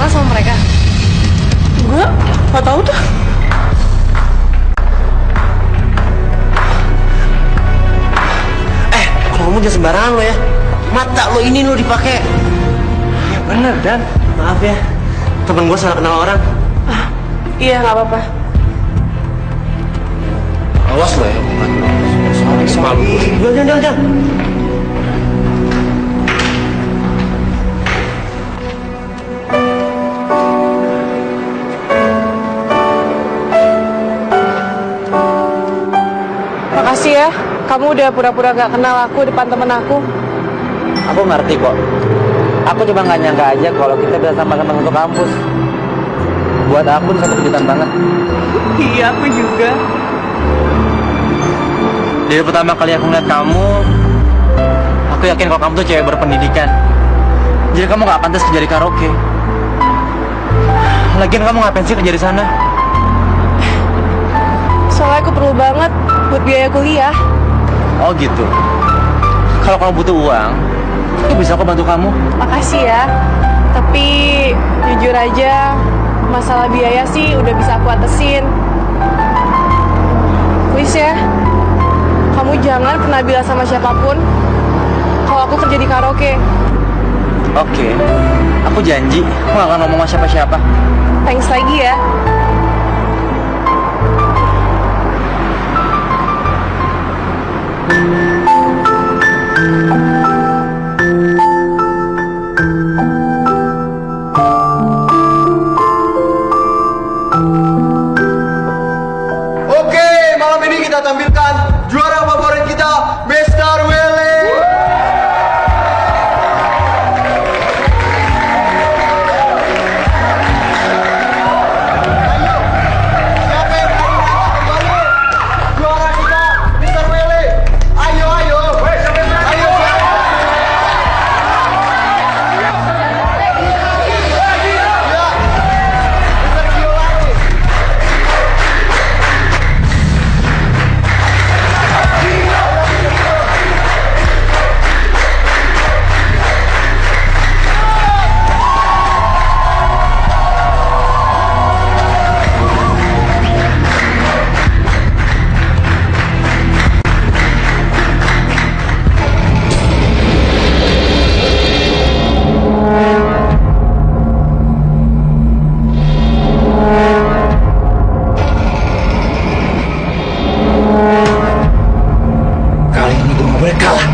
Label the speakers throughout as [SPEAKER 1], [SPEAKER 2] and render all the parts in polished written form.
[SPEAKER 1] kenal sama mereka?
[SPEAKER 2] Gue nggak tahu tuh.
[SPEAKER 3] Kalau ngomong jangan sembarangan lo ya. Mata lo ini lo dipakai.
[SPEAKER 2] Ya bener, Dan.
[SPEAKER 3] Maaf ya, temen gue salah kenal orang.
[SPEAKER 2] Iya, nggak apa-apa.
[SPEAKER 3] Awas lo ya,
[SPEAKER 2] Sorry.
[SPEAKER 3] Jangan.
[SPEAKER 2] Makasih ya, kamu udah pura-pura gak kenal aku depan temen aku.
[SPEAKER 4] Aku ngerti kok. Aku cuma nggak nyangka aja kalau kita bisa sama-sama satu kampus. Buat aku itu satu kejutan banget.
[SPEAKER 2] Iya, aku juga.
[SPEAKER 4] Dari pertama kali aku ngeliat kamu, aku yakin kalau kamu tuh cewek berpendidikan. Jadi kamu gak pantas kerja di karaoke. Lagian kamu ngapain sih kerja di sana?
[SPEAKER 2] Soalnya aku perlu banget buat biaya kuliah.
[SPEAKER 4] Oh gitu. Kalau kamu butuh uang, aku bisa kok bantu kamu.
[SPEAKER 2] Makasih ya. Tapi jujur aja, masalah biaya sih udah bisa aku atesin. Please ya, kamu jangan pernah bilang sama siapapun kalau aku kerja di karaoke.
[SPEAKER 4] Oke, aku janji aku gak akan ngomong sama siapa-siapa.
[SPEAKER 2] Thanks lagi ya.
[SPEAKER 5] Oke, malam ini kita tampilkan juara favorit kita, Mr. Willy. Ayo, siapa yang berani angkat kembali? Juara kita, Mr. Willy. Ayo. Ayo, siapa? Ya, Mr. Giolani.
[SPEAKER 3] Kali ini gue gak boleh kalah.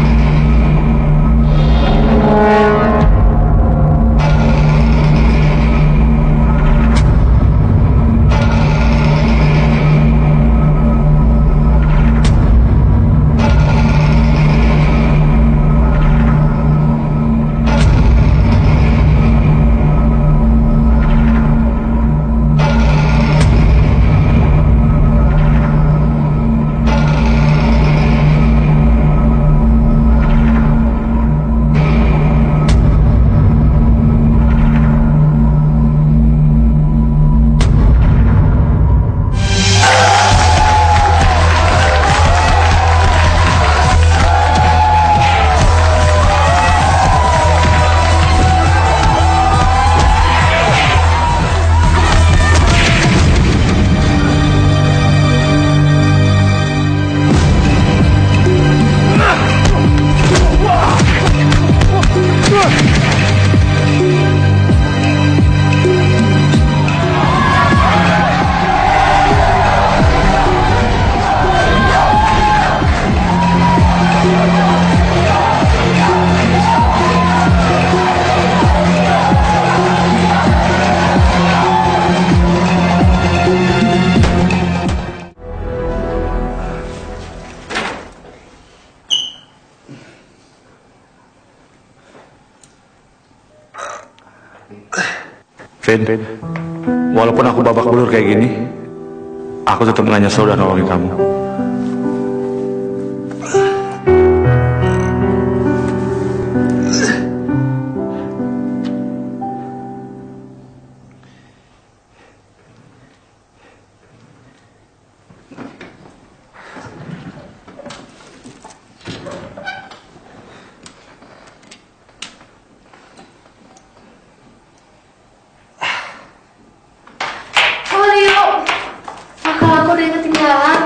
[SPEAKER 6] Vin, walaupun aku babak belur kayak gini, aku tetap gak nyesel udah nolongin kamu.
[SPEAKER 2] ada yang ketinggalan.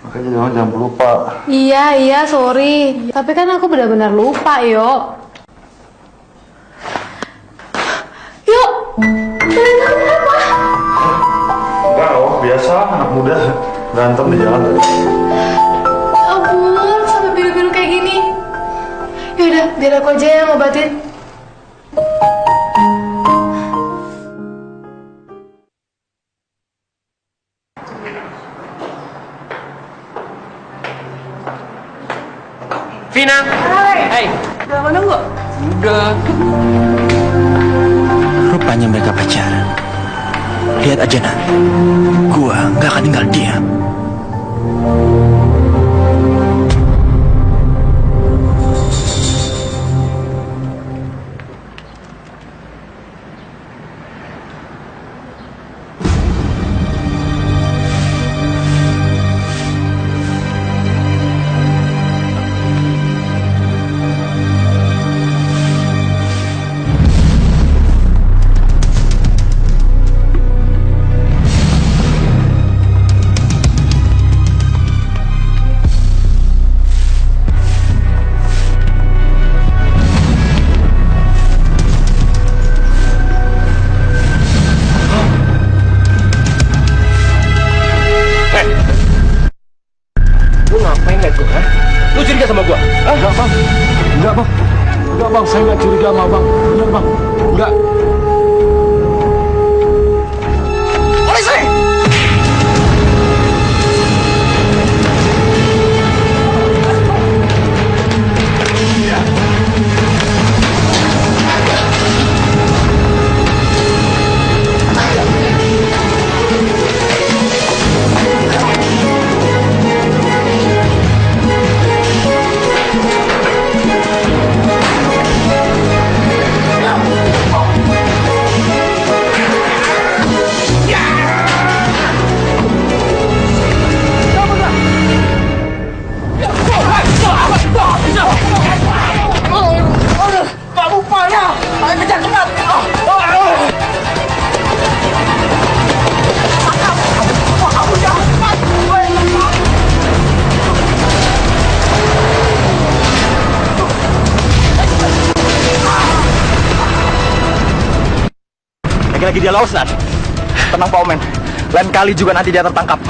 [SPEAKER 6] Makanya jangan lupa.
[SPEAKER 2] Iya, sorry. Tapi kan aku benar-benar lupa, Yo. Yuk, kalian kenapa?
[SPEAKER 6] Enggak, biasa anak muda berantem di jalan.
[SPEAKER 2] Ya ampun, sampai biru-biru kayak gini. Yaudah, biar aku aja yang ngobatin.
[SPEAKER 3] Vina.
[SPEAKER 2] Hai. Udah mana nggak?
[SPEAKER 3] Udah.
[SPEAKER 1] Rupanya mereka pacaran. Lihat aja Nan, gua nggak akan tinggal diam.
[SPEAKER 3] Lu ngapain liat gua, ha? Lu curiga sama gua? Hah?
[SPEAKER 6] Enggak bang, saya nggak curiga sama bang. Bener bang, enggak.
[SPEAKER 3] Polisi!
[SPEAKER 1] Lagi-lagi dia lolos, Nan. Tenang Pak Omen, lain kali juga nanti dia tertangkap.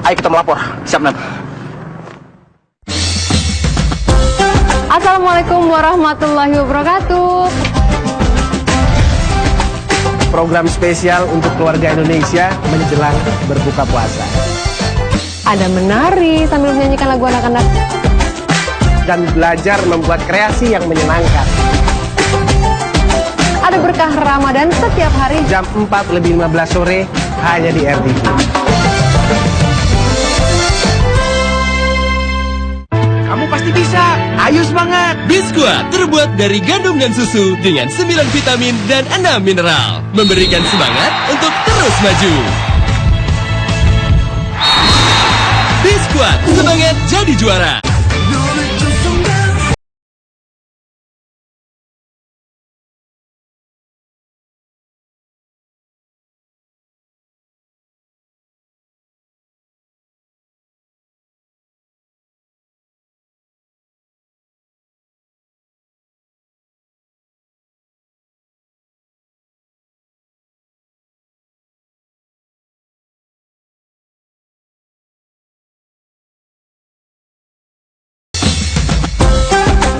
[SPEAKER 1] Ayo kita melapor. Siap, Nan.
[SPEAKER 2] Assalamualaikum warahmatullahi wabarakatuh.
[SPEAKER 7] Program spesial untuk keluarga Indonesia menjelang berbuka puasa.
[SPEAKER 2] Ada menari sambil menyanyikan lagu anak-anak.
[SPEAKER 7] Dan belajar membuat kreasi yang menyenangkan.
[SPEAKER 2] Ada berkah Ramadan setiap hari.
[SPEAKER 7] Jam 4:15 sore hanya di RTV. Kamu pasti bisa. Ayo semangat.
[SPEAKER 8] Biskuat terbuat dari gandum dan susu dengan 9 vitamin dan 6 mineral. Memberikan semangat untuk terus maju. Biskuat, semangat jadi juara.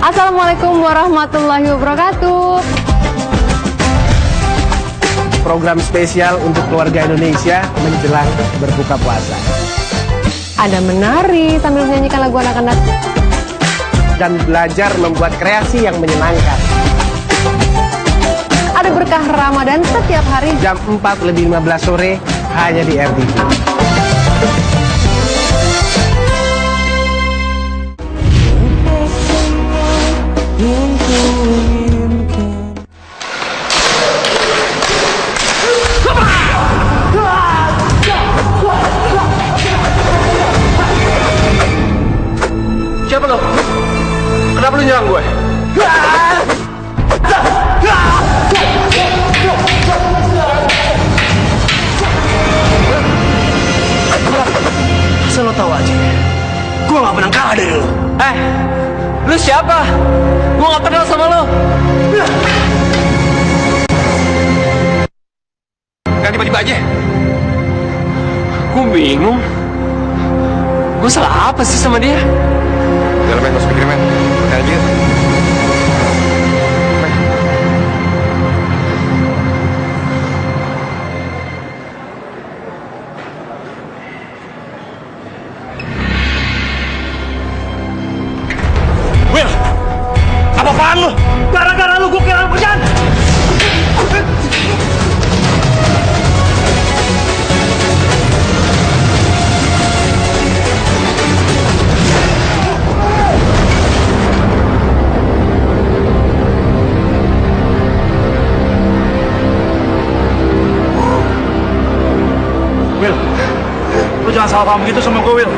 [SPEAKER 2] Assalamualaikum warahmatullahi wabarakatuh.
[SPEAKER 7] Program spesial untuk keluarga Indonesia menjelang berbuka puasa.
[SPEAKER 2] Ada menari sambil menyanyikan lagu anak-anak.
[SPEAKER 7] Dan belajar membuat kreasi yang menyenangkan.
[SPEAKER 2] Ada berkah Ramadan setiap hari.
[SPEAKER 7] Jam 4:15 sore hanya di RTV.
[SPEAKER 3] Siapa lo? Kenapa lu nyerang gue? Lu siapa? Gua gak kenal sama lu. Ganti tiba-tiba aja. Gua bingung. Gua salah apa sih sama dia?
[SPEAKER 6] Udah men, masuk pikirin men. Udah aja.
[SPEAKER 1] Will, apa-apaan lu? Gara-gara lu gue kehilangan kerjaan. Will, lu jangan salah paham gitu sama gue, Will.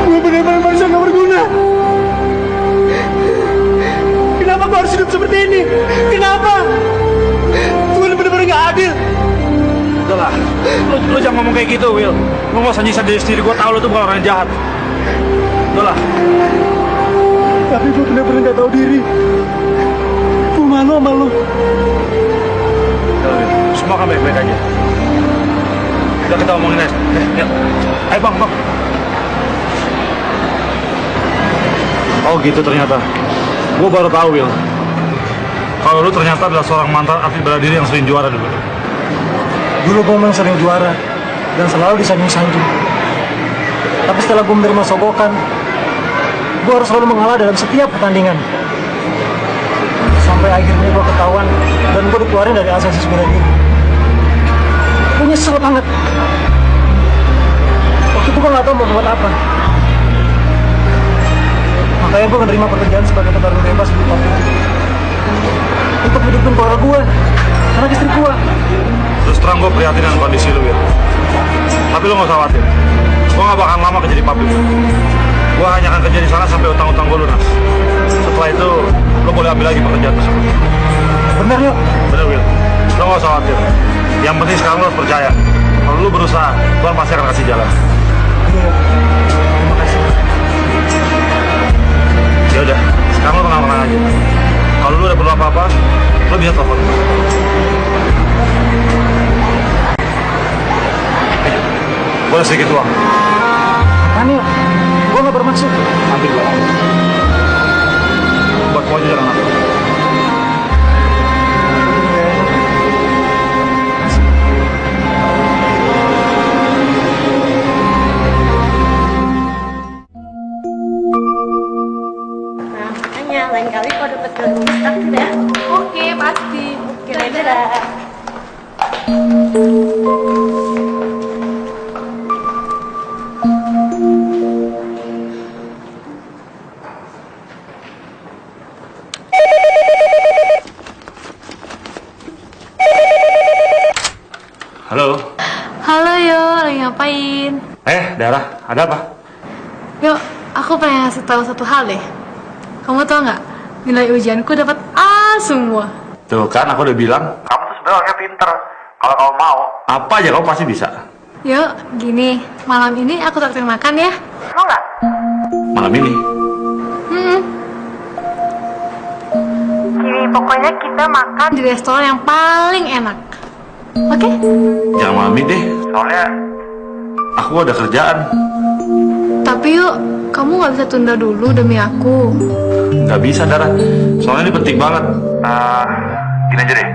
[SPEAKER 1] Gue benar-benar manusia gak berguna. Kenapa gue harus hidup seperti ini? Kenapa? Gue benar-benar gak adil. Udahlah, lu jangan ngomong kayak gitu, Will. Lu gak usah nyiksa diri sendiri, gue tahu lu tuh bukan orang yang jahat. Udahlah. Tapi gue benar-benar gak tahu diri. Gue malu sama lu. Udah, Will. Semua akan baik-baik aja. Udah kita omongin aja. Yuk. Ayo bang. Oh gitu ternyata. Gue baru tahu, Will. Kalau lu ternyata adalah seorang mantan atlet bela diri yang sering juara dulu. Dulu gue memang sering juara dan selalu disanjung-sanjung. Tapi setelah gue menerima sogokan, gue harus selalu mengalah dalam setiap pertandingan. Sampai akhirnya gue ketahuan dan gue dikeluarin dari asosiasi bela diri. Gue nyesel banget. Waktu itu gue gak tahu mau buat apa. Makanya gue menerima pekerjaan sebagai petarung bebas di Papua untuk hidupin keluarga gue, anak istri gue. Terus terang gue prihatin dengan kondisi lu, Will. Tapi lu gak usah khawatir. Gue gak bakal lama kerja di pabrik. Gue hanya akan kerja di sana sampai utang-utang gue lunas. Setelah itu, lu boleh ambil lagi pekerjaan tersebut. Bener, yuk? Bener, Will. Lu gak usah khawatir. Yang penting sekarang lu harus percaya. Kalau lu berusaha, Tuhan pasti akan kasih jalan. Iya. Terima kasih. Ya udah, sekarang lu tenang-tenang aja. Kalau lu ada perlu apa-apa, lu bisa telepon. Boleh sedikit uang. Apaan ya? Gua nggak bermaksud. Ambil gua. Buat gua aja jangan apa.
[SPEAKER 9] Lain kali kalau dapat gratis takdir ya.
[SPEAKER 2] Oke, pasti.
[SPEAKER 9] Oke, dadah.
[SPEAKER 6] Halo.
[SPEAKER 2] Halo Yo, lagi ngapain?
[SPEAKER 6] Dara, ada apa?
[SPEAKER 2] Yo, aku pengen ngasih tahu satu hal deh. Kamu tau nggak? Nilai ujianku dapat A semua.
[SPEAKER 6] Tuh kan, aku udah bilang. Kamu tuh sebenarnya orangnya pinter. Kalau kamu mau, apa aja kamu pasti bisa.
[SPEAKER 2] Yo, gini, malam ini aku traktir makan ya.
[SPEAKER 9] Mau nggak?
[SPEAKER 6] Malam ini.
[SPEAKER 9] Gini, pokoknya kita makan
[SPEAKER 2] Di restoran yang paling enak. Oke?
[SPEAKER 6] Jangan malam ini deh. Soalnya aku ada kerjaan.
[SPEAKER 2] Tapi yuk, kamu nggak bisa tunda dulu demi aku.
[SPEAKER 6] Nggak bisa, Dara. Soalnya ini penting banget. Gini aja deh.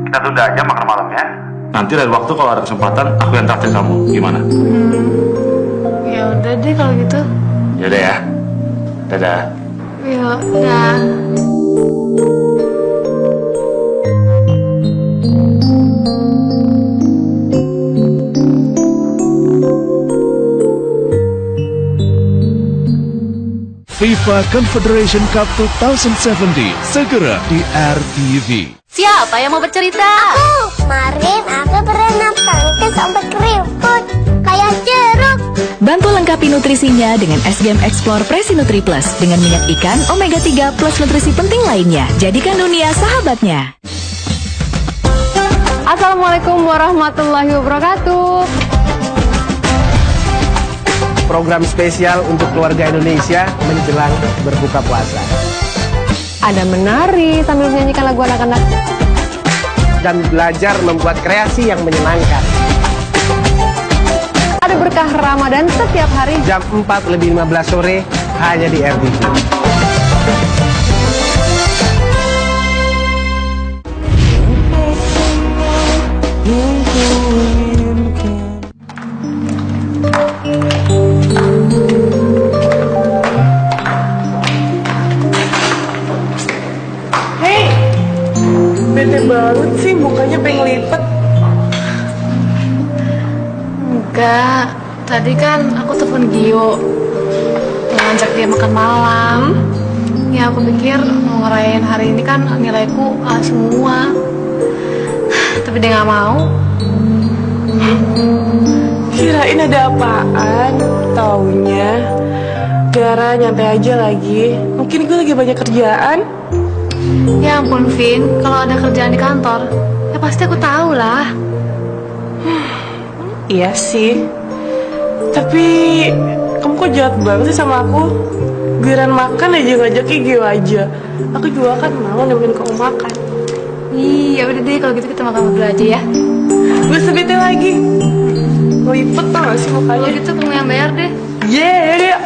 [SPEAKER 6] Kita tunda aja makan malamnya. Nanti lain waktu kalau ada kesempatan, aku yang traktir kamu. Gimana?
[SPEAKER 2] Ya udah deh kalau gitu.
[SPEAKER 6] Yaudah ya. Dadah.
[SPEAKER 2] Ya udah.
[SPEAKER 8] FIFA Confederation Cup 2017 segera di RTV.
[SPEAKER 9] Siapa yang mau bercerita? Aku. Kemarin aku berenang tangkis sampai keriput kayak jeruk.
[SPEAKER 10] Bantu lengkapi nutrisinya dengan SGM Explore Presi Nutri Plus dengan minyak ikan, omega 3 plus nutrisi penting lainnya. Jadikan dunia sahabatnya.
[SPEAKER 2] Assalamualaikum warahmatullahi wabarakatuh.
[SPEAKER 7] program spesial untuk keluarga Indonesia menjelang berbuka puasa.
[SPEAKER 2] Ada menari sambil menyanyikan lagu anak-anak.
[SPEAKER 7] Dan belajar membuat kreasi yang menyenangkan.
[SPEAKER 2] Ada berkah Ramadan setiap hari.
[SPEAKER 7] Jam 4:15 sore hanya di RTV.
[SPEAKER 2] Hei, bete banget sih mukanya pengen lipet.
[SPEAKER 11] Enggak, tadi kan aku telepon Gio ngajak dia makan malam. Ya aku pikir mau ngerayain hari ini kan nilaiku A semua. Tapi dia nggak mau.
[SPEAKER 2] Kirain ada apaan, taunya Gara nyantai aja lagi. Mungkin gue lagi banyak kerjaan.
[SPEAKER 11] Ya ampun Vin, kalau ada kerjaan di kantor ya pasti aku tahu lah.
[SPEAKER 2] Iya sih. Tapi kamu kok jahat banget sih sama aku. Giliran makan aja ngajaknya Gio aja. Aku juga kan mau nemenin kamu makan.
[SPEAKER 11] Iya udah deh kalau gitu kita makan berdua aja ya.
[SPEAKER 2] Gue sebete lagi. Lipet tau gak sih mukanya?
[SPEAKER 11] Kalau gitu kamu yang bayar deh.
[SPEAKER 2] Yeah.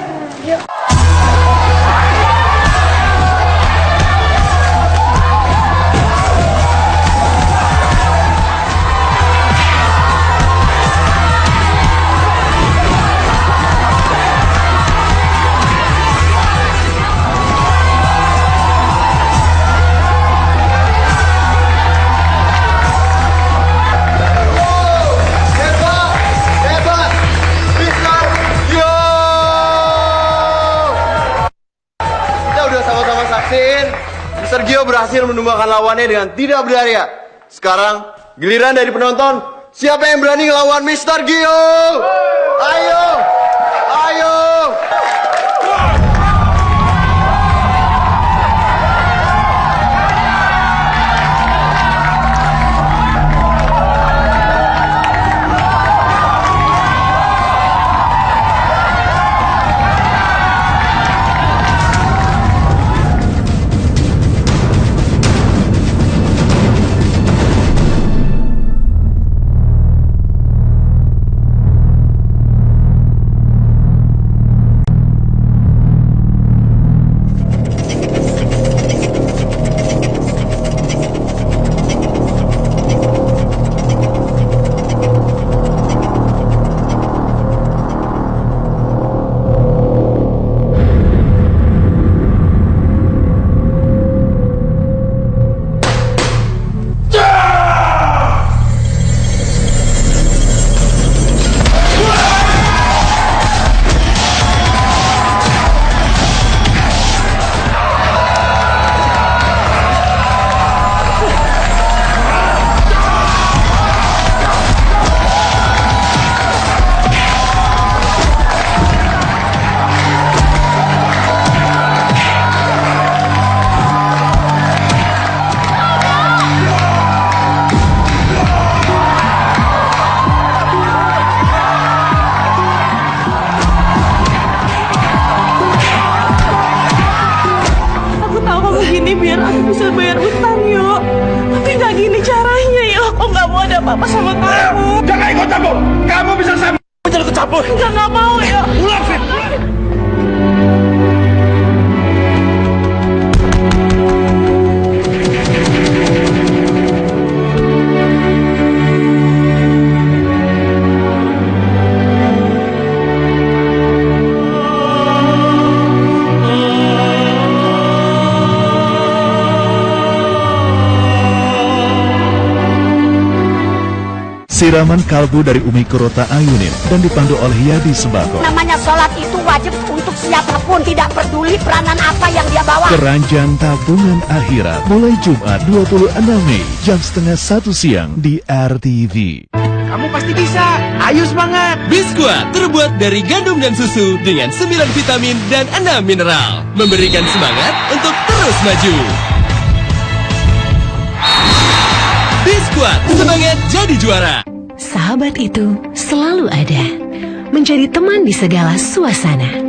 [SPEAKER 5] Mr. Gio berhasil mendumbangkan lawannya dengan tidak berdaya. Sekarang giliran dari penonton. Siapa yang berani ngelawan Mr. Gio? Ayo! Ayo! Biar aku bisa bayar utang, yuk. Tapi gak gini caranya, yuk. Aku gak mau ada apa-apa sama kamu.
[SPEAKER 3] Jangan ikut campur. Kamu bisa sampai jangan ikut campur.
[SPEAKER 2] Gak mau, yuk.
[SPEAKER 3] Pulang, Fit.
[SPEAKER 12] Siraman kalbu dari Umi Kurota Ayunin dan dipandu oleh Yadi Sembako.
[SPEAKER 9] Namanya sholat itu wajib untuk siapapun, tidak peduli peranan apa yang dia bawa.
[SPEAKER 12] Keranjang Tabungan Akhirat mulai Jumat 26 Mei jam 12:30 siang di RTV.
[SPEAKER 7] Kamu pasti bisa. Ayo semangat.
[SPEAKER 8] Biskuat terbuat dari gandum dan susu dengan 9 vitamin dan 6 mineral, memberikan semangat untuk terus maju. Biskuat, semangat jadi juara.
[SPEAKER 10] Sahabat itu selalu ada.
[SPEAKER 13] menjadi teman di segala suasana.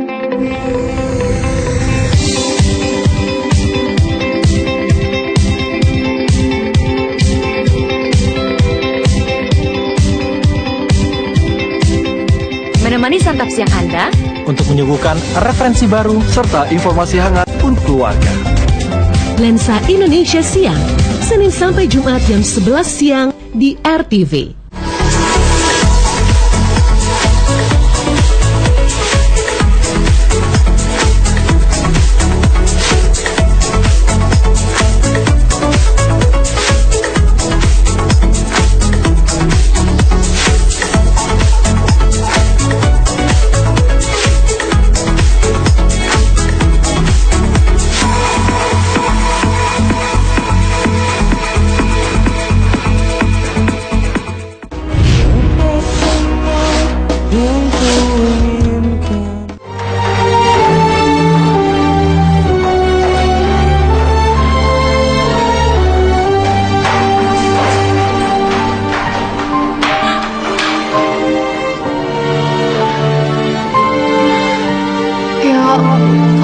[SPEAKER 10] Menemani santap siang Anda
[SPEAKER 7] Untuk menyuguhkan referensi baru serta informasi hangat untuk keluarga.
[SPEAKER 13] Lensa Indonesia Siang, Senin sampai Jumat jam 11 siang di RTV.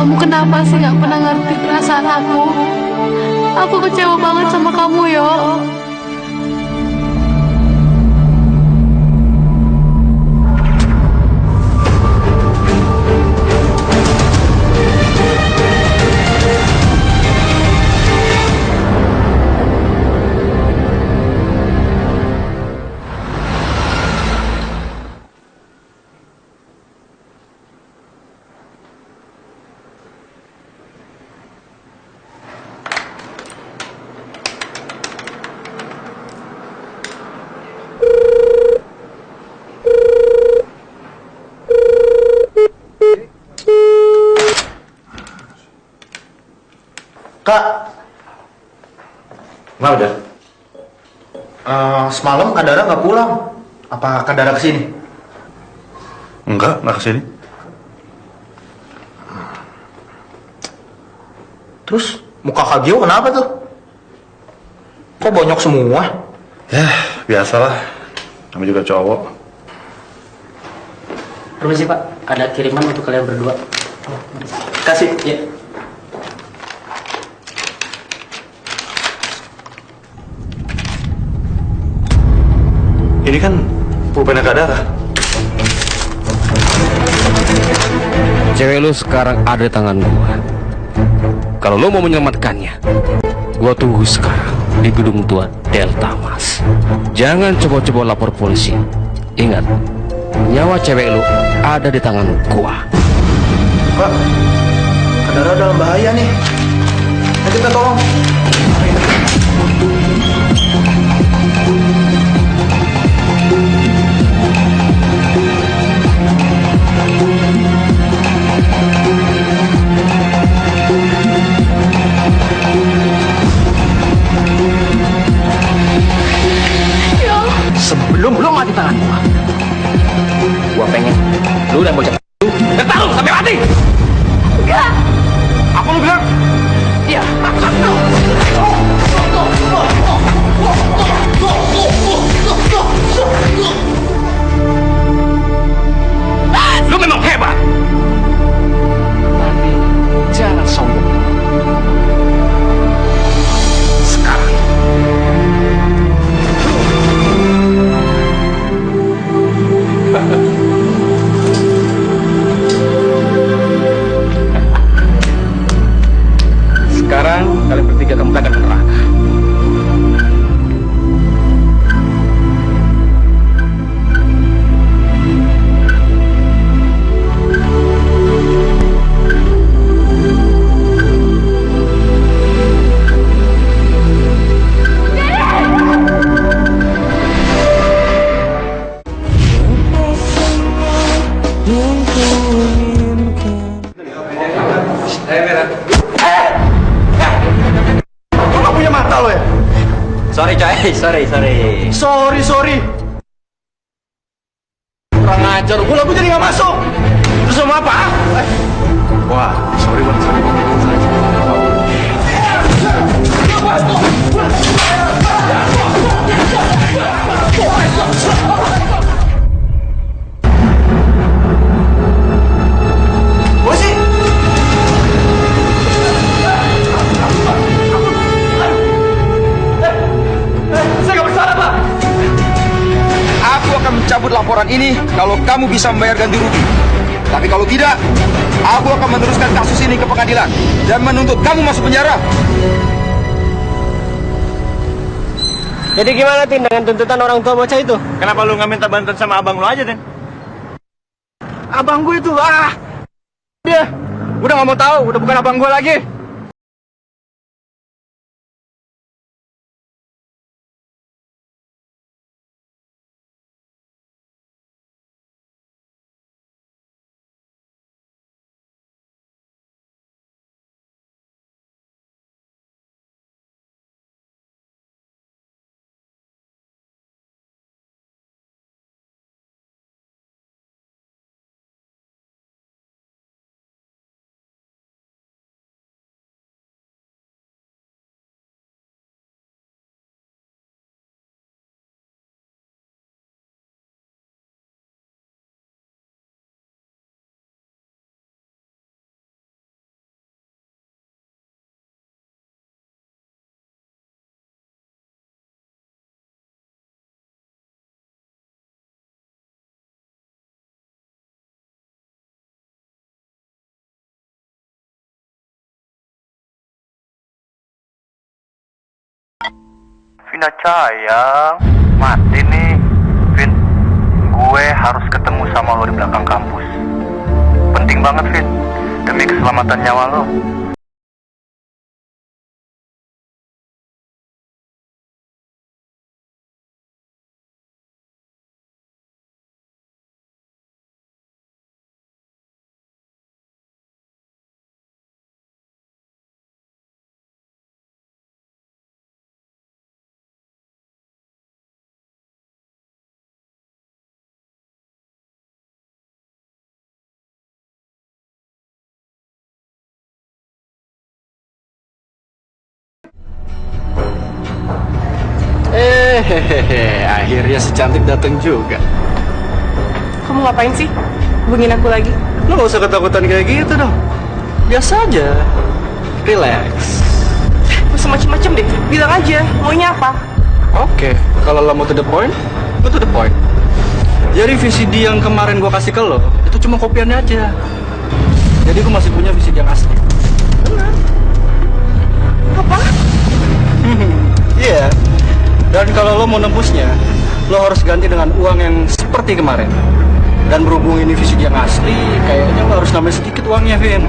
[SPEAKER 11] Kamu kenapa sih gak pernah ngerti perasaan aku? Aku kecewa banget sama kamu, Yo.
[SPEAKER 5] Kak,
[SPEAKER 1] Kenapa, Jar?
[SPEAKER 5] semalam Kak Dara nggak pulang. Apa Kak Dara kesini?
[SPEAKER 1] Enggak kesini.
[SPEAKER 5] Terus muka Kak Gio kenapa tuh? Kok bonyok semua?
[SPEAKER 1] Ya, biasalah. Kami juga cowok.
[SPEAKER 4] Permisi Pak, ada kiriman untuk kalian berdua. Kasih, ya.
[SPEAKER 1] Ini kan pulpen Kak Dara.
[SPEAKER 3] Cewek lu sekarang ada di tangan gua. Kalau lu mau menyelamatkannya, gua tunggu sekarang di gedung tua Delta Mas. Jangan coba-coba lapor polisi. Ingat, nyawa cewek lu ada di tangan gua.
[SPEAKER 5] Kak, Kak Dara dalam bahaya nih. Ayo kita tolong.
[SPEAKER 3] Sebelum lu mati tangan gua pengen lu dan bocah lu bertarung sampai mati.
[SPEAKER 11] Enggak.
[SPEAKER 3] Apa lu bilang? Iya. Lu memang hebat. Tapi jangan sombong. Sekarang sekarang kalian bertiga akan berangkat ke neraka. Sorry coy, sorry. Kurang ajar, gue lagu jadi gak masuk. Terus sama apa?
[SPEAKER 1] Wah, sorry banget.
[SPEAKER 14] kamu bisa membayar ganti rugi. Tapi kalau tidak, aku akan meneruskan kasus ini ke pengadilan dan menuntut kamu masuk penjara.
[SPEAKER 4] Jadi gimana, Tin, dengan tuntutan orang tua bocah itu?
[SPEAKER 1] Kenapa lu nggak minta bantuan sama abang lu aja, Den?
[SPEAKER 14] Abang gue itu, dia udah nggak mau tahu, udah bukan abang gue lagi.
[SPEAKER 15] Vina sayang, mati nih. Vin, gue harus ketemu sama lo di belakang kampus. Penting banget, Vin, demi keselamatan nyawa lo.
[SPEAKER 7] Akhirnya si cantik datang juga.
[SPEAKER 2] Kamu ngapain sih? Hubungin aku lagi?
[SPEAKER 7] Lo gak usah ketakutan kayak gitu dong. Biasa aja. Relax.
[SPEAKER 2] Gak usah macem-macem deh. Bilang aja, maunya apa?
[SPEAKER 7] Oke, kalau lo mau to the point, go to the point. Jadi VCD yang kemarin gua kasih ke lo, itu cuma kopiannya aja. Jadi gua masih punya VCD yang asli. Benar.
[SPEAKER 2] Apa?
[SPEAKER 7] Iya. Dan kalau lo mau nembusnya, lo harus ganti dengan uang yang seperti kemarin. Dan berhubung ini VCD yang asli, kayaknya lo harus nambah sedikit uangnya, Vin.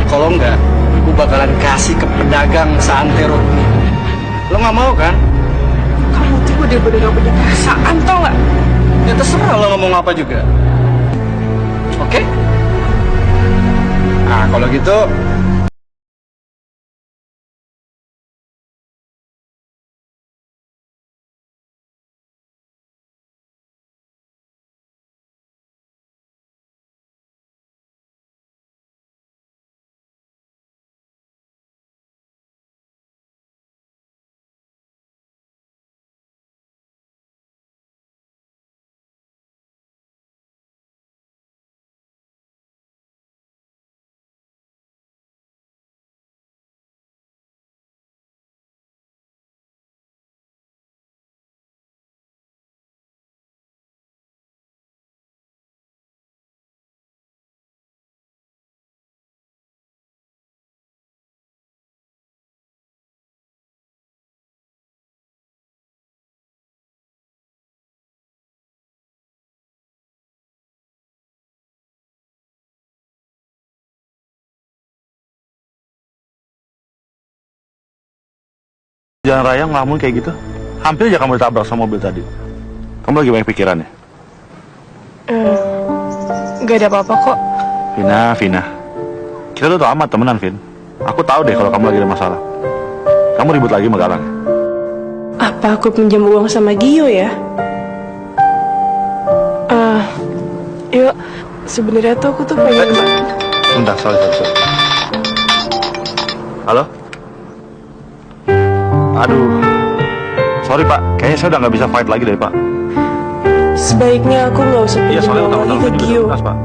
[SPEAKER 7] Kalau enggak, gue bakalan kasih ke pedagang seantero dunia. Lo nggak mau kan?
[SPEAKER 2] Kamu tuh bener-bener gak punya perasaan, tau gak?
[SPEAKER 7] Ya terserah lo ngomong apa juga. Oke? Nah, kalau gitu,
[SPEAKER 6] Jalan raya ngelamun kayak gitu, hampir aja kamu ditabrak sama mobil tadi. Kamu lagi banyak pikiran ya?
[SPEAKER 2] Gak ada apa-apa kok.
[SPEAKER 6] Vina, kita tuh amat temenan, Vin. Aku tahu deh kalau kamu lagi ada masalah. Kamu ribut lagi sama Galang.
[SPEAKER 2] Apa aku pinjam uang sama Gio ya? Yuk, sebenarnya tuh aku tuh pengen banget.
[SPEAKER 6] Bentar, sorry. Halo? Aduh, sorry Pak, kayaknya saya udah nggak bisa fight lagi deh Pak.
[SPEAKER 2] Sebaiknya aku nggak usah
[SPEAKER 6] Iya,
[SPEAKER 2] pinjam
[SPEAKER 6] soalnya
[SPEAKER 2] uang lagi ke Gio.
[SPEAKER 6] Pak.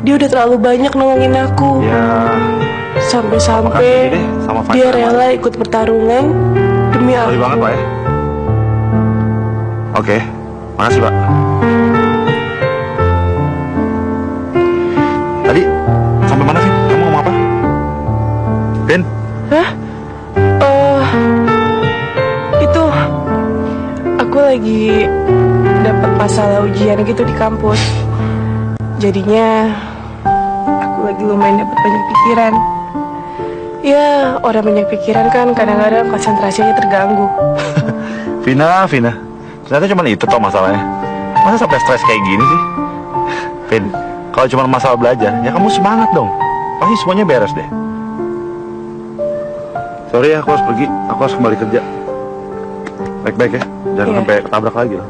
[SPEAKER 2] Dia udah terlalu banyak nolongin aku.
[SPEAKER 6] Ya.
[SPEAKER 2] Sampai-sampai dia rela ikut pertarungan demi aku.
[SPEAKER 6] Sorry banget Pak ya. Oke, makasih Pak.
[SPEAKER 2] Hah? Itu aku lagi dapat masalah ujian gitu di kampus. Jadinya aku lagi lumayan dapat banyak pikiran. Ya, orang banyak pikiran kan kadang-kadang konsentrasinya terganggu.
[SPEAKER 6] Vina, ternyata cuma itu toh masalahnya. Masa sampai stres kayak gini sih? Vin, kalau cuma masalah belajar, ya kamu semangat dong. Pasti semuanya beres deh. Sorry ya, aku harus pergi. Aku harus kembali kerja. Baik-baik ya, jangan sampai ketabrak lagi loh.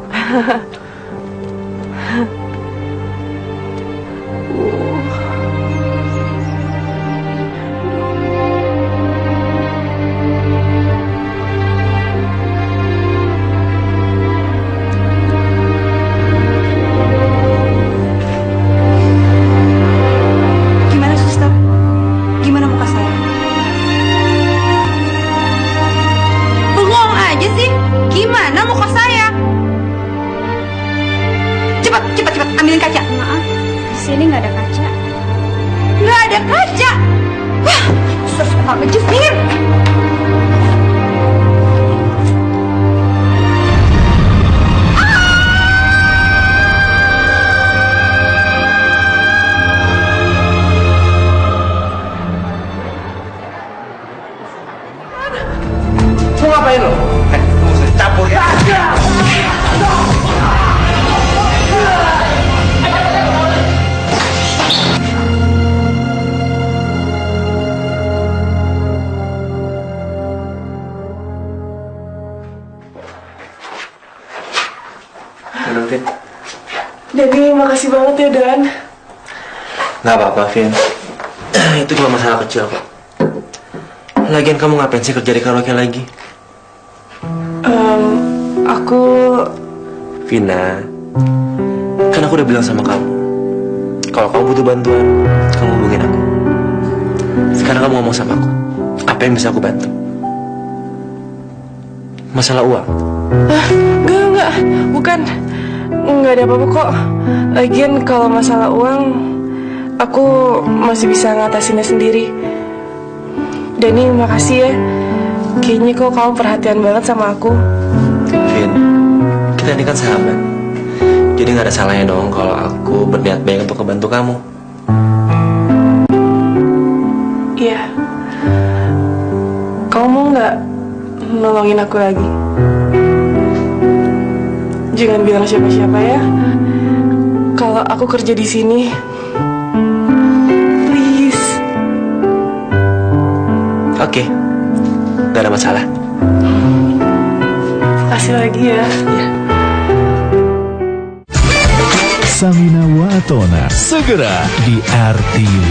[SPEAKER 2] Jadi makasih banget ya Dan.
[SPEAKER 16] Gak apa-apa Vin. Itu cuma masalah kecil kok. Lagian kamu ngapain sih kerja di karaoke lagi?
[SPEAKER 2] Aku...
[SPEAKER 16] Vina, kan aku udah bilang sama kamu, kalau kamu butuh bantuan, kamu hubungin aku. Sekarang kamu ngomong sama aku, apa yang bisa aku bantu? Masalah uang?
[SPEAKER 2] Enggak, bukan. Enggak ada apa-apa kok. Lagian kalau masalah uang, aku masih bisa ngatasinnya sendiri. Dani, makasih ya. Kayaknya kok kamu perhatian banget sama aku.
[SPEAKER 16] Vin, kita ini kan sahabat. Jadi gak ada salahnya dong kalau aku berniat baik untuk membantu kamu.
[SPEAKER 2] Iya. Kamu mau nggak nolongin aku lagi? Jangan bilang siapa-siapa ya. Kalau aku kerja di sini, please.
[SPEAKER 16] Oke, gak ada masalah.
[SPEAKER 2] Kasih lagi ya.
[SPEAKER 16] Iya.
[SPEAKER 12] Samina Watona segera di RTV.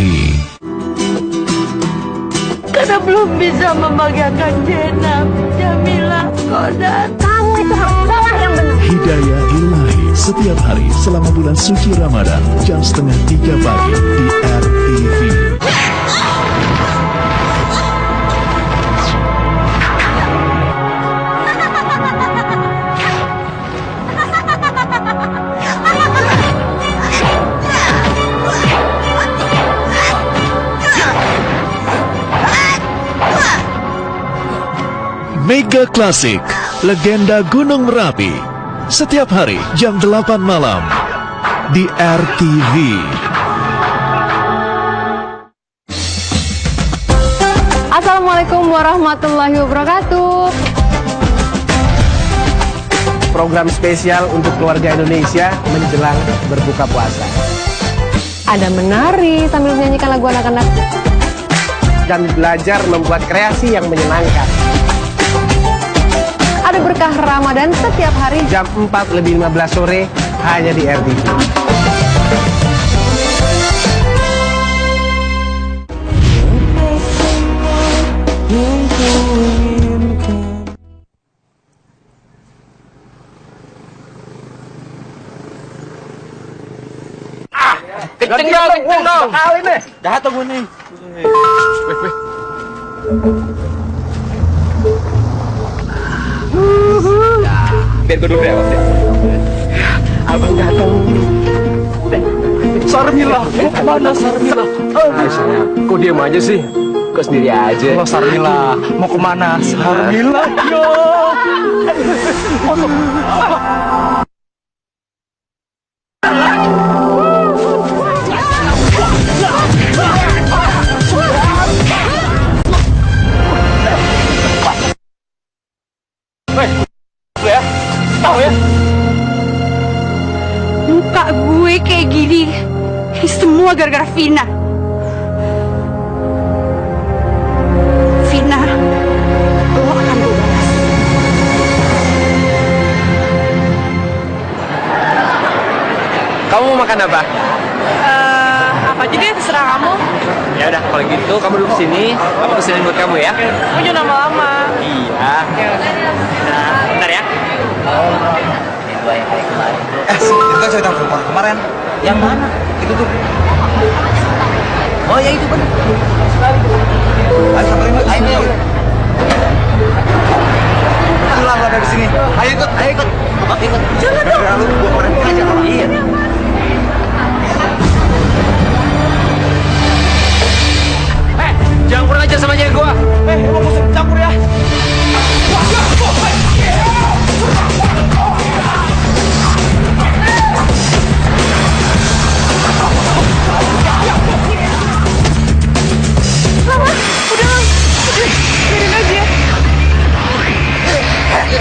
[SPEAKER 17] Karena belum bisa membahagiakan Jenab, Jamila, Kodan. Kamu itu harus salah yang benar.
[SPEAKER 12] Hidayah Ilahi setiap hari selama bulan suci Ramadan jam 2:30 pagi di RTV. Mega Klasik, Legenda Gunung Merapi. Setiap hari jam 8 malam di RTV.
[SPEAKER 18] Assalamualaikum warahmatullahi wabarakatuh.
[SPEAKER 19] Program spesial untuk keluarga Indonesia menjelang berbuka puasa.
[SPEAKER 18] Ada menari sambil menyanyikan lagu anak-anak.
[SPEAKER 19] Dan belajar membuat kreasi yang menyenangkan.
[SPEAKER 18] Ada berkah Ramadan setiap hari
[SPEAKER 19] jam 4:15 sore hanya di RTV.
[SPEAKER 7] Kenceng dong. Kali nih.
[SPEAKER 19] Dah tunggu nih.
[SPEAKER 7] Biar gue dulu ya, Bang.
[SPEAKER 19] Abang datang.
[SPEAKER 7] Sarmila, mana Sarmila?
[SPEAKER 19] Kok diam aja sih?
[SPEAKER 4] Kok sendiri aja?
[SPEAKER 7] Lo Sarmila, mau kemana? Sarmila, yo.
[SPEAKER 17] Muka gue kayak gini, ini semua gara-gara Vina. Vina, lo akan gue balas.
[SPEAKER 4] Kamu mau makan apa?
[SPEAKER 17] Apa aja deh, terserah kamu.
[SPEAKER 4] Ya udah, kalau gitu kamu duduk sini, aku pesenin buat kamu ya.
[SPEAKER 17] Gue jangan lama-lama.
[SPEAKER 4] Iya. Nah, bentar ya.
[SPEAKER 7] Itu kan cerita rumah kemarin.
[SPEAKER 4] Yang mana?
[SPEAKER 7] Itu tuh. Oh ya itu benar. Ayo samperin yuk. Ayo. Keluar dari sini. Ayo ikut. Ikut. Jangan dong. Lalu gua kemarin aja. Iya.
[SPEAKER 4] Jangan kurang ajar sama cewek gua.
[SPEAKER 7] Emang musuh campur ya.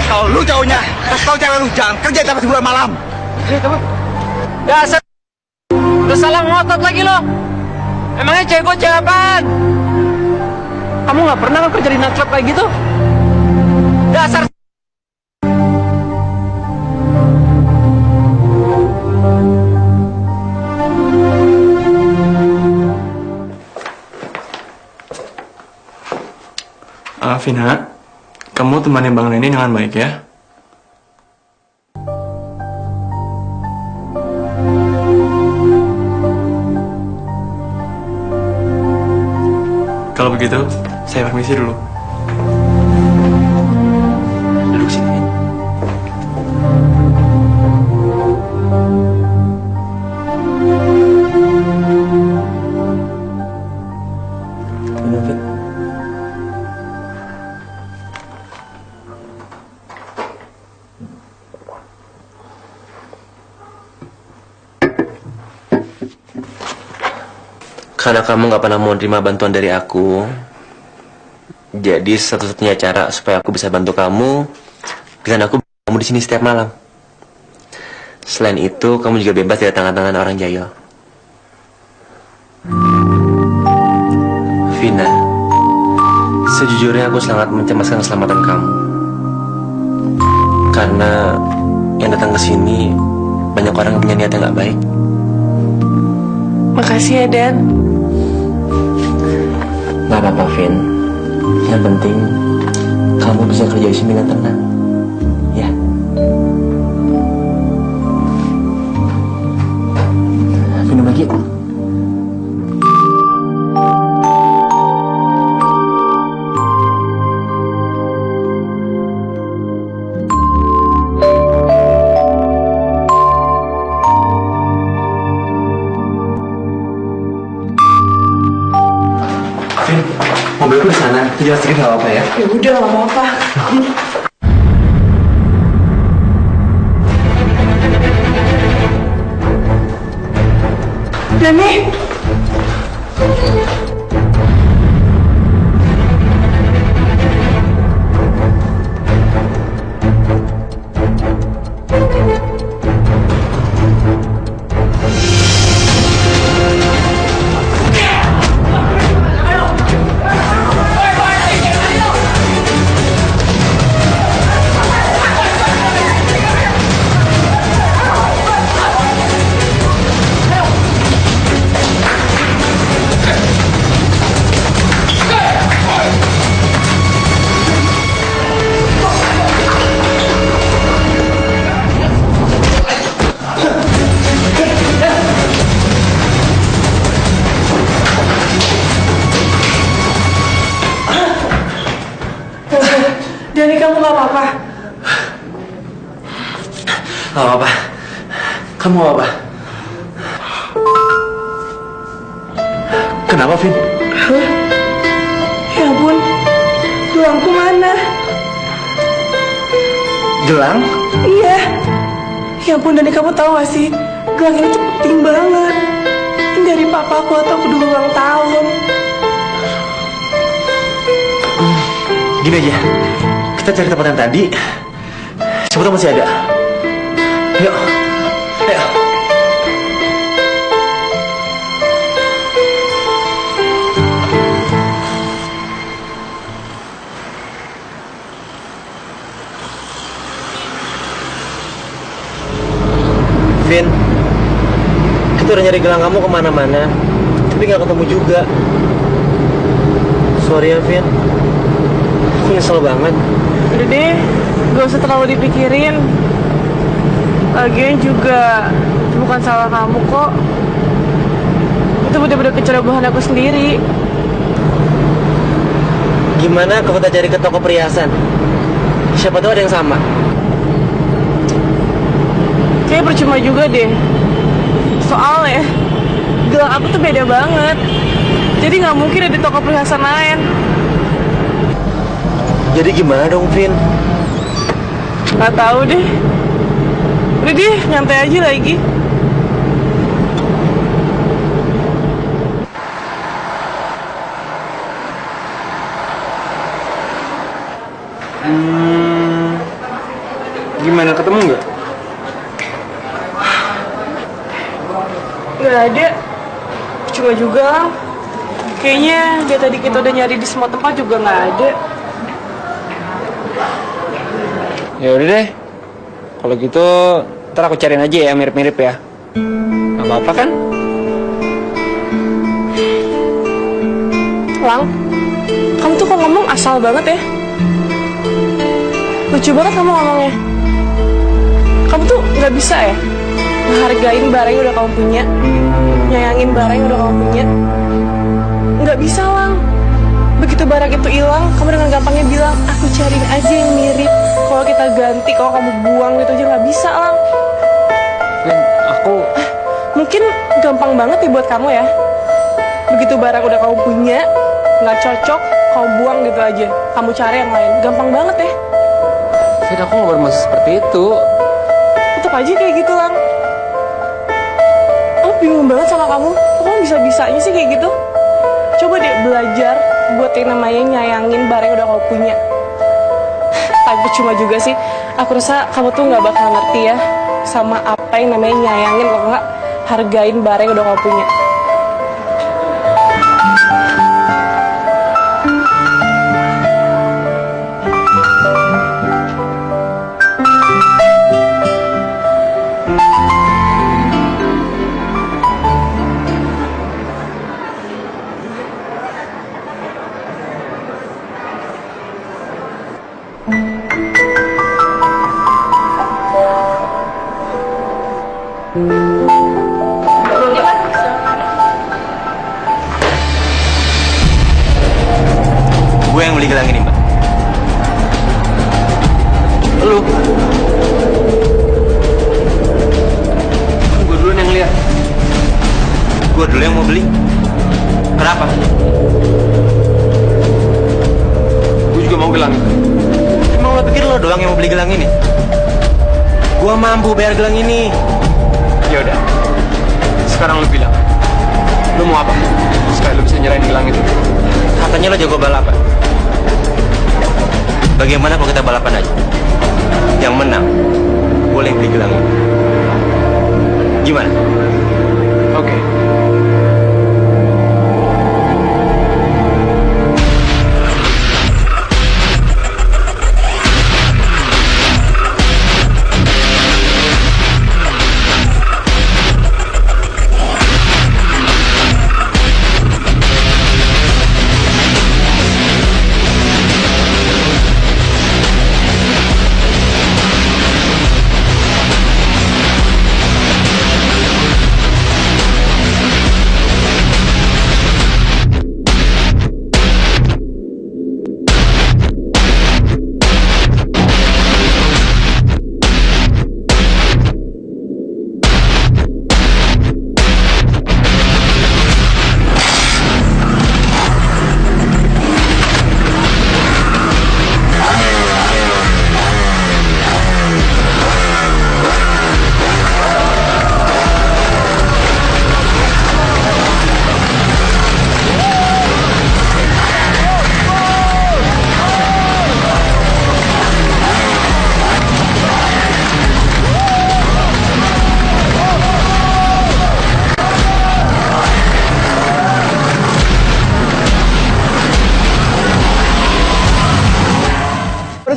[SPEAKER 7] Kalau lu jauhnya, kasih tau cewek lu jangan kerja sampai sebulan malam.
[SPEAKER 4] Dasar. Udah salah ngotot lagi lo. Emangnya cewek gua cewek apaan? Kamu nggak pernah kan kerja di nightclub kayak gitu? Dasar.
[SPEAKER 20] Vina, kamu temani Bang Reni dengan baik ya. Kalau begitu, saya permisi dulu.
[SPEAKER 16] Duduk sini. Karena kamu gak pernah mau terima bantuan dari aku, jadi satu-satunya cara supaya aku bisa bantu kamu, dengan aku kamu di sini setiap malam. Selain itu, kamu juga bebas dari tangan-tangan orang jahil. Vina, sejujurnya aku sangat mencemaskan keselamatan kamu. Karena yang datang ke sini banyak orang yang punya niat yang gak baik.
[SPEAKER 2] Makasih ya, Dan.
[SPEAKER 16] Gak apa-apa, Vin. Yang penting kamu bisa kerja di sini dengan tenang. Ya. Minum lagi. Mobilku di sana, tinggal sedikit nggak apa-apa ya?
[SPEAKER 2] Ya udah, nggak apa-apa. Dani. Dani, kamu gak apa-apa?
[SPEAKER 16] Gak apa-apa. Kamu gak apa-apa.
[SPEAKER 6] Kenapa, Vin?
[SPEAKER 2] Gelangku mana?
[SPEAKER 7] Gelang?
[SPEAKER 2] Iya. Ya ampun, Dani, kamu tahu gak sih? Gelang ini tuh penting banget. Ini dari papaku atau aku dulu ulang tahun.
[SPEAKER 7] Gini aja, kita cari tempat yang tadi. Siapa tahu masih ada. Yuk, ayo. Vin, kita udah nyari gelang kamu kemana-mana, tapi nggak ketemu juga. Sorry ya, Vin. Aku nyesel banget.
[SPEAKER 2] Udah deh, gak usah terlalu dipikirin. Lagian juga bukan salah kamu kok. Itu bener-bener kecerobohan aku sendiri.
[SPEAKER 7] Gimana kalau kita cari ke toko perhiasan? Siapa tahu ada yang sama.
[SPEAKER 2] Kayaknya percuma juga deh. Soalnya gelang aku tuh beda banget. Jadi nggak mungkin ada di toko perhiasan lain.
[SPEAKER 7] Jadi gimana dong, Vin?
[SPEAKER 2] Nggak tahu deh. Udah deh, nyantai aja lagi.
[SPEAKER 7] Gimana, ketemu nggak?
[SPEAKER 2] Nggak ada. Cuma juga. Kayaknya dia tadi kita udah nyari di semua tempat juga nggak ada.
[SPEAKER 4] Ya udah deh. Kalau gitu, ntar aku cariin aja ya mirip-mirip ya. Gak apa-apa kan?
[SPEAKER 2] Lang, kamu tuh kok ngomong asal banget ya? Lucu banget kamu ngomongnya. Kamu tuh nggak bisa ya ngehargain barang yang udah kamu punya, nyayangin barang yang udah kamu punya. Nggak bisa, Lang. Begitu barang itu hilang, kamu dengan gampangnya bilang, aku cariin aja yang mirip. Kalau kita ganti, kalau kamu buang gitu aja nggak bisa, Lang.
[SPEAKER 4] Vin, aku...
[SPEAKER 2] Mungkin gampang banget nih buat kamu ya. Begitu barang udah kamu punya, nggak cocok, kamu buang gitu aja. Kamu cari yang lain, gampang banget ya.
[SPEAKER 4] Vin, aku nggak bermaksud seperti itu.
[SPEAKER 2] Tetep aja kayak gitu, Lang. Aku bingung banget sama kamu. Kamu bisa-bisanya sih kayak gitu. Coba deh belajar buat yang namanya nyayangin barang yang udah kamu punya. Tapi percuma juga sih. Aku rasa kamu tuh nggak bakal ngerti ya sama apa yang namanya nyayangin, kalau nggak hargain barang yang udah kamu punya.
[SPEAKER 16] Gue yang beli gelang ini, Mbak. Lu?
[SPEAKER 4] Gue duluan yang lihat.
[SPEAKER 16] Gue dulu yang mau beli. Kenapa?
[SPEAKER 4] Gue juga mau gelang itu.
[SPEAKER 16] Emang lo pikir lo doang yang mau beli gelang ini? Gue mampu bayar gelang ini.
[SPEAKER 4] Ya udah. Sekarang lu bilang. Lu mau apa? Supaya lu bisa nyerahin gelang itu.
[SPEAKER 16] Katanya lo jago balapan. Bagaimana kalau kita balapan aja? Yang menang boleh beli gelang ini. Gimana?
[SPEAKER 4] Oke.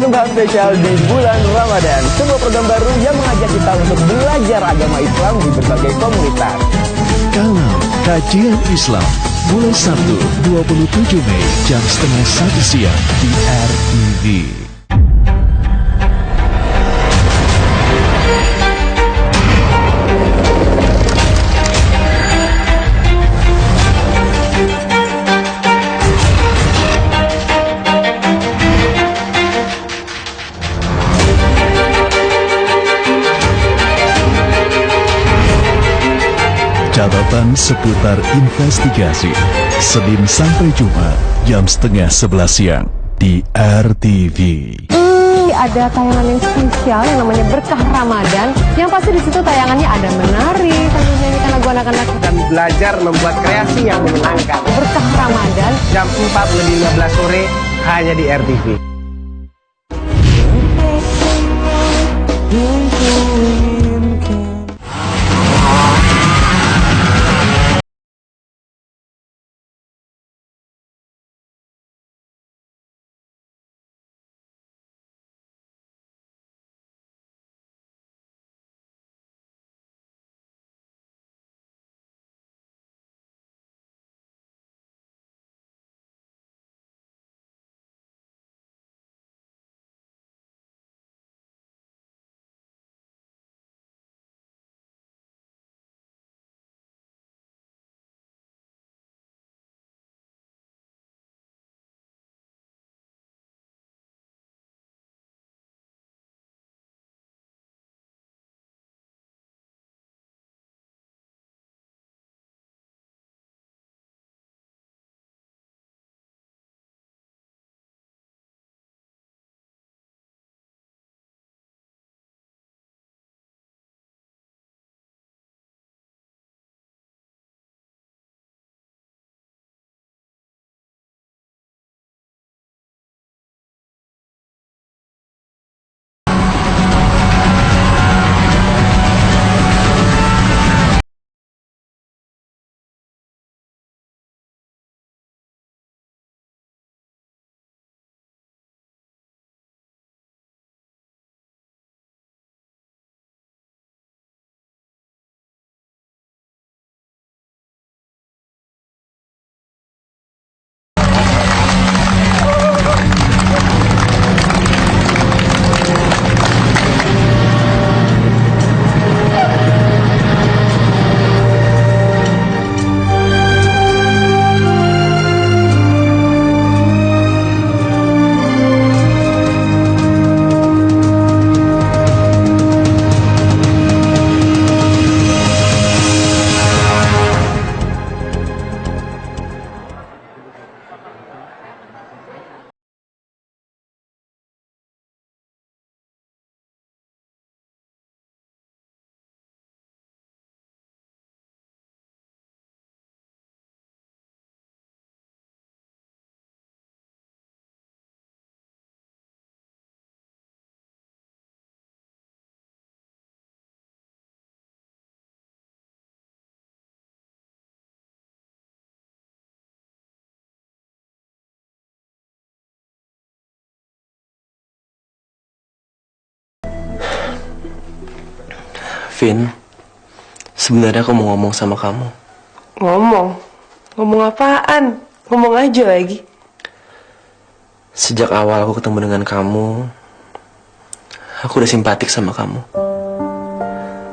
[SPEAKER 19] persembahan spesial di bulan Ramadan. Sebuah program baru yang mengajak kita untuk belajar agama Islam di berbagai komunitas.
[SPEAKER 12] Kalam Kajian Islam mulai Sabtu 27 Mei jam 12:30 siang di RTV. Catatan seputar investigasi Senin sampai Jumat jam 10:30 siang di RTV.
[SPEAKER 18] Ada tayangan yang spesial yang namanya Berkah Ramadan. Yang pasti di situ tayangannya ada menari, sambil menyanyikan lagu anak-anak
[SPEAKER 19] Dan belajar membuat kreasi yang menyenangkan.
[SPEAKER 18] Berkah Ramadan
[SPEAKER 19] Jam 4:15 sore hanya di RTV.
[SPEAKER 16] Vin, sebenarnya aku mau ngomong sama kamu.
[SPEAKER 2] Ngomong? Ngomong apaan? Ngomong aja lagi.
[SPEAKER 16] Sejak awal aku ketemu dengan kamu, aku udah simpatik sama kamu.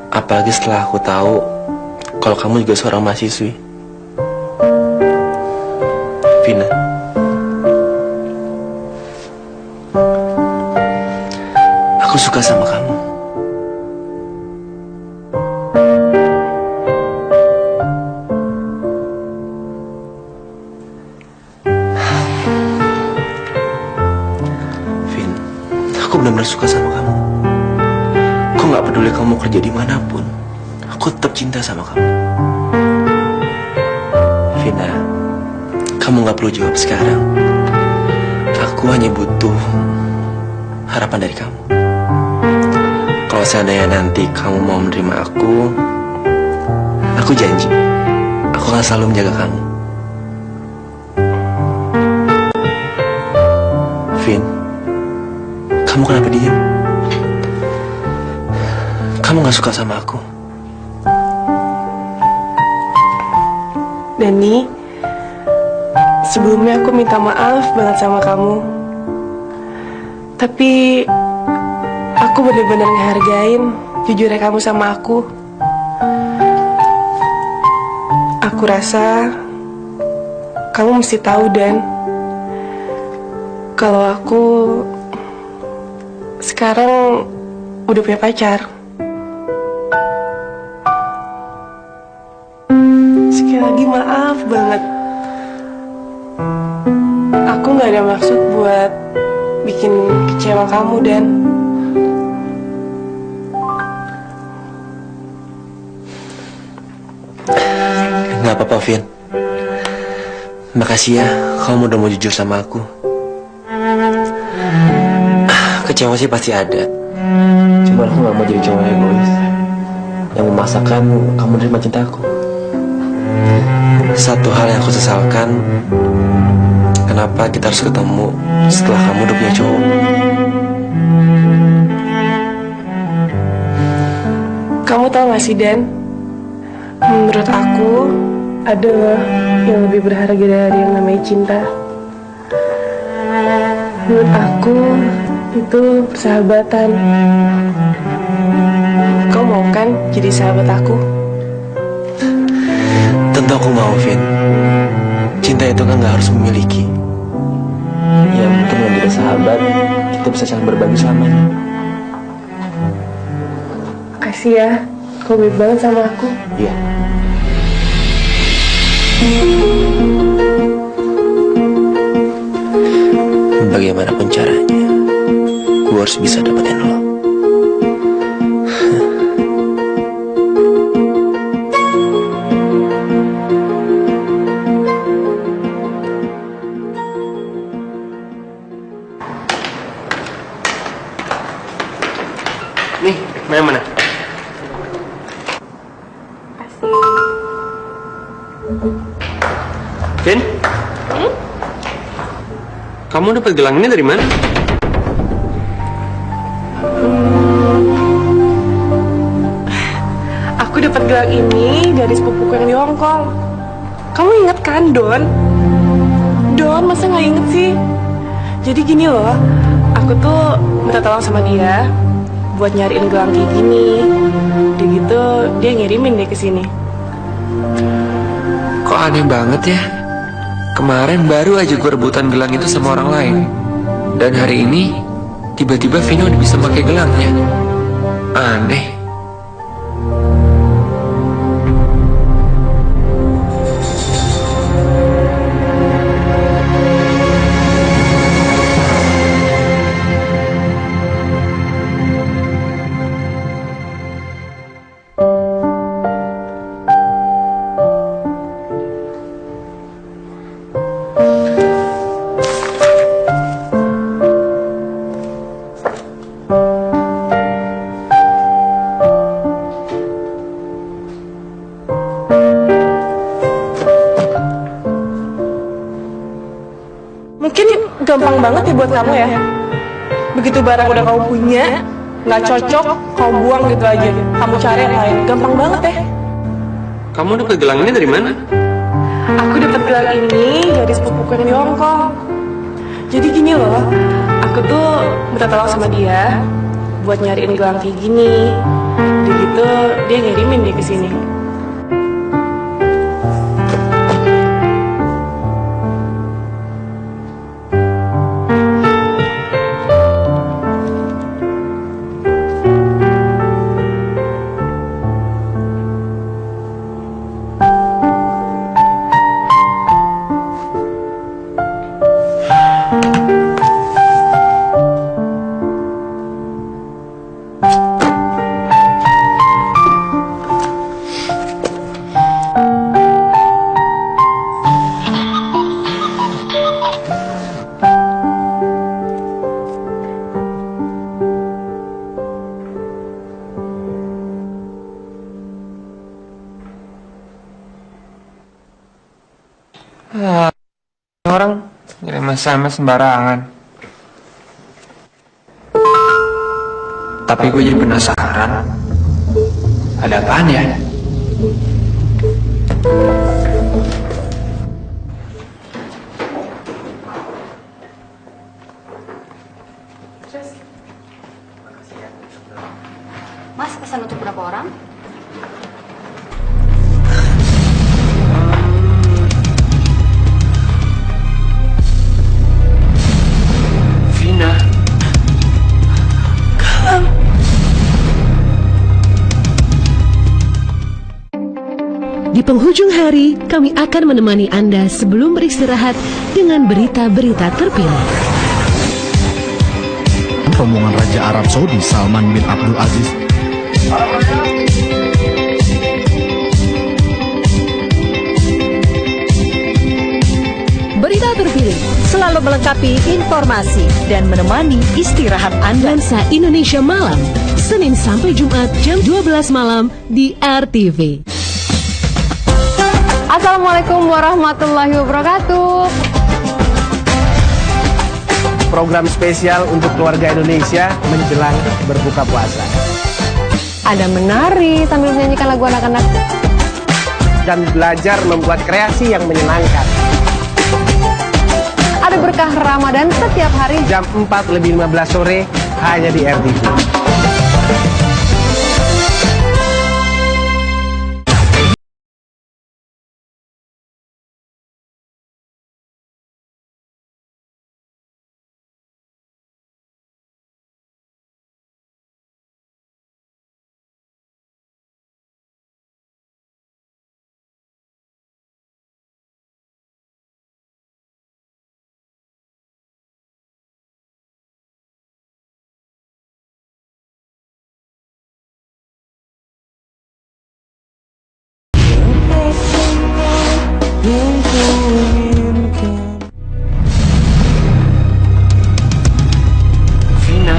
[SPEAKER 16] Apalagi setelah aku tahu kalau kamu juga seorang mahasiswi. Vina, aku suka sama kamu. Aku benar-benar suka sama kamu. Aku nggak peduli kamu kerja dimanapun, aku tetap cinta sama kamu. Vina, kamu nggak perlu jawab sekarang. Aku hanya butuh harapan dari kamu. Kalau seandainya nanti kamu mau menerima aku janji, aku akan selalu menjaga kamu. Vin, Kamu kenapa diam? Kamu gak suka sama aku?
[SPEAKER 2] Dani, sebelumnya aku minta maaf banget sama kamu. Tapi aku bener-bener ngehargain jujurnya kamu sama aku. Aku rasa kamu mesti tahu, Dan, kalau aku sekarang udah punya pacar. Sekali lagi maaf banget. Aku gak ada maksud buat bikin kecewa kamu, Dan.
[SPEAKER 16] Gak apa-apa, Vin. Makasih ya, kamu udah mau jujur sama aku. Kecewa sih pasti ada. Cuma aku gak mau jadi cowok egois yang memaksakan kamu nerima cinta aku. Satu hal yang aku sesalkan, kenapa kita harus ketemu setelah kamu udah punya cowok.
[SPEAKER 2] Kamu tahu gak sih, Dan? Menurut aku, ada loh yang lebih berharga dari yang namanya cinta. Menurut aku, itu persahabatan. Kau mau kan jadi sahabat aku?
[SPEAKER 16] Tentu aku mau, Vin. Cinta itu kan gak harus memiliki. Ya mungkin dengan jadi sahabat, kita bisa saling berbagi selamanya.
[SPEAKER 2] Makasih ya, kau baik banget sama aku.
[SPEAKER 16] Iya. Bagaimanapun caranya, gue harus bisa dapetin lo.
[SPEAKER 4] Nih, main mana? Vin? Kamu dapat gelang ini dari mana?
[SPEAKER 2] Aku dapat gelang ini dari sepupuku yang di Hong Kong. Kamu inget kan, Don? Don, masa nggak inget sih? Jadi gini loh, aku tuh minta tolong sama dia buat nyariin gelang kayak gini. Udah gitu, dia ngirimin deh ke sini.
[SPEAKER 4] Kok aneh banget ya? Kemarin baru aja gue rebutan gelang itu sama orang lain. Dan hari ini, tiba-tiba Vino udah bisa pakai gelangnya. Aneh.
[SPEAKER 2] Mungkin gampang banget ya buat kamu ya. Begitu barang udah kamu punya, nggak cocok, kamu buang gitu aja. Kamu cari yang lain, gampang banget ya.
[SPEAKER 4] Kamu dapat gelang ini dari mana?
[SPEAKER 2] Aku dapat gelang ini dari sepupuku yang di Hong Kong. Jadi gini loh, aku tuh minta tolong sama dia buat nyariin gelang kayak gini. Udah gitu, dia ngirimin deh ke sini.
[SPEAKER 4] Orang ngirim SMS sembarangan. Tapi gue jadi penasaran, ada apaan ya?
[SPEAKER 21] Mas, pesan untuk berapa orang?
[SPEAKER 4] Vina.
[SPEAKER 13] Di penghujung hari, kami akan menemani Anda sebelum beristirahat dengan berita-berita terpilih.
[SPEAKER 12] Rombongan Raja Arab Saudi Salman bin Abdul Aziz
[SPEAKER 10] Berita terpilih selalu melengkapi informasi dan menemani istirahat Anda.
[SPEAKER 13] Lensa Indonesia Malam, Senin sampai Jumat jam 12 malam di RTV.
[SPEAKER 18] Assalamualaikum warahmatullahi wabarakatuh.
[SPEAKER 19] Program spesial untuk keluarga Indonesia menjelang berbuka puasa.
[SPEAKER 18] Ada menari sambil menyanyikan lagu anak-anak.
[SPEAKER 19] Dan belajar membuat kreasi yang menyenangkan.
[SPEAKER 18] Ada berkah Ramadan setiap hari
[SPEAKER 19] Jam 4:15 sore hanya di RTV.
[SPEAKER 4] Vina.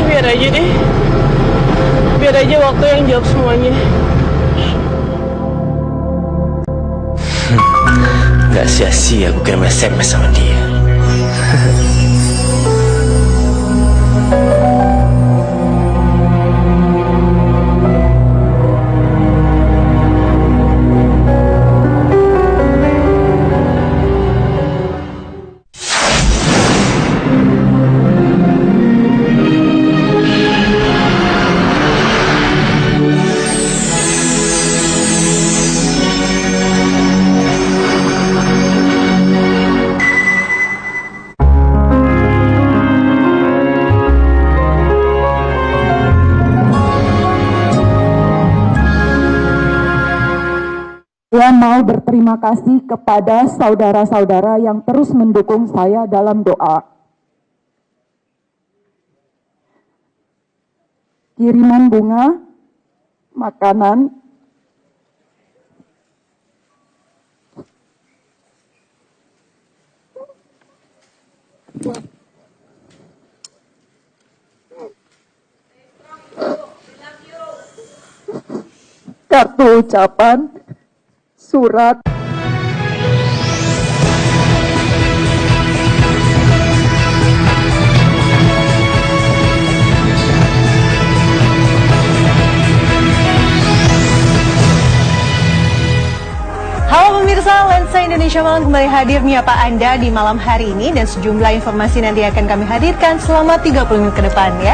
[SPEAKER 2] Biar aja deh. Biar aja waktu yang jawab semuanya.
[SPEAKER 16] Gak sia-sia aku kirim SMS sama dia.
[SPEAKER 9] Saya mau berterima kasih kepada saudara-saudara yang terus mendukung saya dalam doa. Kiriman bunga, makanan, kartu ucapan, surat.
[SPEAKER 22] Halo pemirsa, Lensa Indonesia Malam kembali hadir menyapa Anda di malam hari ini dan sejumlah informasi nanti akan kami hadirkan selama 30 menit ke depan ya.